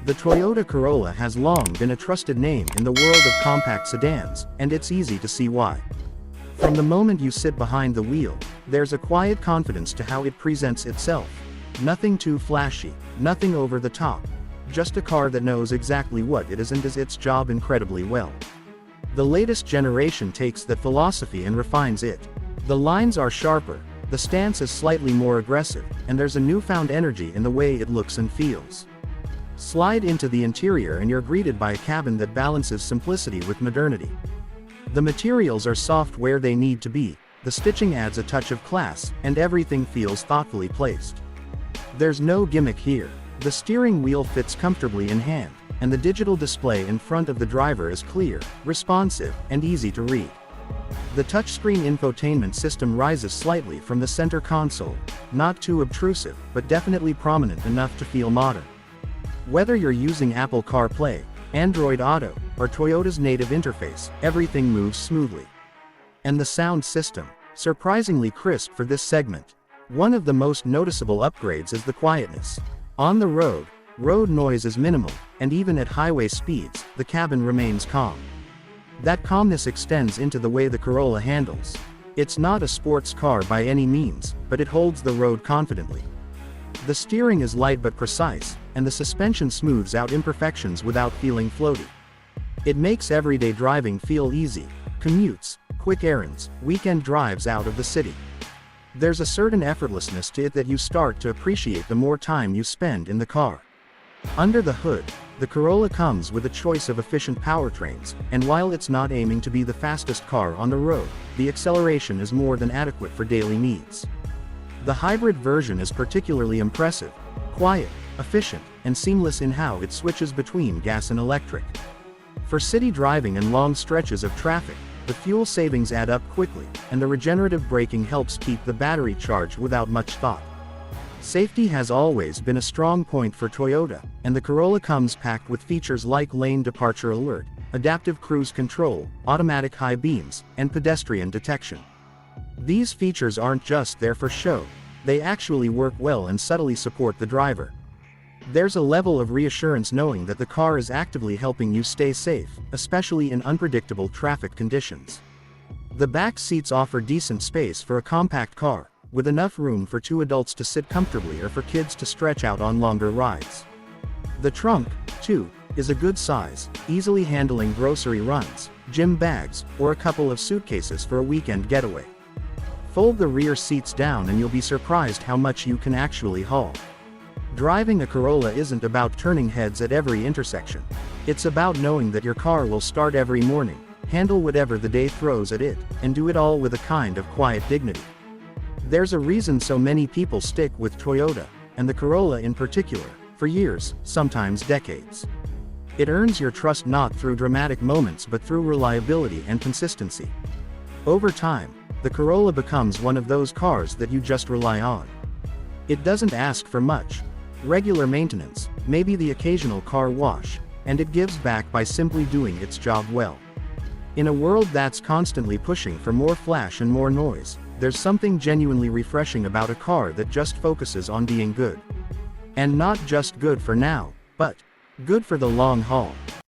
The Toyota Corolla has long been a trusted name in the world of compact sedans, and it's easy to see why. From the moment you sit behind the wheel, there's a quiet confidence to how it presents itself. Nothing too flashy, nothing over the top. Just a car that knows exactly what it is and does its job incredibly well. The latest generation takes that philosophy and refines it. The lines are sharper, the stance is slightly more aggressive, and there's a newfound energy in the way it looks and feels. Slide into the interior and you're greeted by a cabin that balances simplicity with modernity. The materials are soft where they need to be, the stitching adds a touch of class, and everything feels thoughtfully placed. There's no gimmick here. The steering wheel fits comfortably in hand, and the digital display in front of the driver is clear, responsive, and easy to read. The touchscreen infotainment system rises slightly from the center console, not too obtrusive, but definitely prominent enough to feel modern. Whether you're using Apple CarPlay, Android Auto, or Toyota's native interface, everything moves smoothly. And the sound system, surprisingly crisp for this segment. One of the most noticeable upgrades is the quietness. On the road, road noise is minimal, and even at highway speeds, the cabin remains calm. That calmness extends into the way the Corolla handles. It's not a sports car by any means, but it holds the road confidently. The steering is light but precise, and the suspension smooths out imperfections without feeling floaty. It makes everyday driving feel easy: commutes, quick errands, weekend drives out of the city. There's a certain effortlessness to it that you start to appreciate the more time you spend in the car. Under the hood, the Corolla comes with a choice of efficient powertrains, and while it's not aiming to be the fastest car on the road, the acceleration is more than adequate for daily needs. The hybrid version is particularly impressive: quiet, efficient, and seamless in how it switches between gas and electric. For city driving and long stretches of traffic, the fuel savings add up quickly, and the regenerative braking helps keep the battery charged without much thought. Safety has always been a strong point for Toyota, and the Corolla comes packed with features like lane departure alert, adaptive cruise control, automatic high beams, and pedestrian detection. These features aren't just there for show, they actually work well and subtly support the driver. There's a level of reassurance knowing that the car is actively helping you stay safe, especially in unpredictable traffic conditions. The back seats offer decent space for a compact car, with enough room for two adults to sit comfortably or for kids to stretch out on longer rides. The trunk, too, is a good size, easily handling grocery runs, gym bags, or a couple of suitcases for a weekend getaway. Fold the rear seats down and you'll be surprised how much you can actually haul. Driving a Corolla isn't about turning heads at every intersection. It's about knowing that your car will start every morning, handle whatever the day throws at it, and do it all with a kind of quiet dignity. There's a reason so many people stick with Toyota, and the Corolla in particular, for years, sometimes decades. It earns your trust not through dramatic moments but through reliability and consistency. Over time, the Corolla becomes one of those cars that you just rely on. It doesn't ask for much: regular maintenance, maybe the occasional car wash, and it gives back by simply doing its job well. In a world that's constantly pushing for more flash and more noise, there's something genuinely refreshing about a car that just focuses on being good. And not just good for now, but good for the long haul.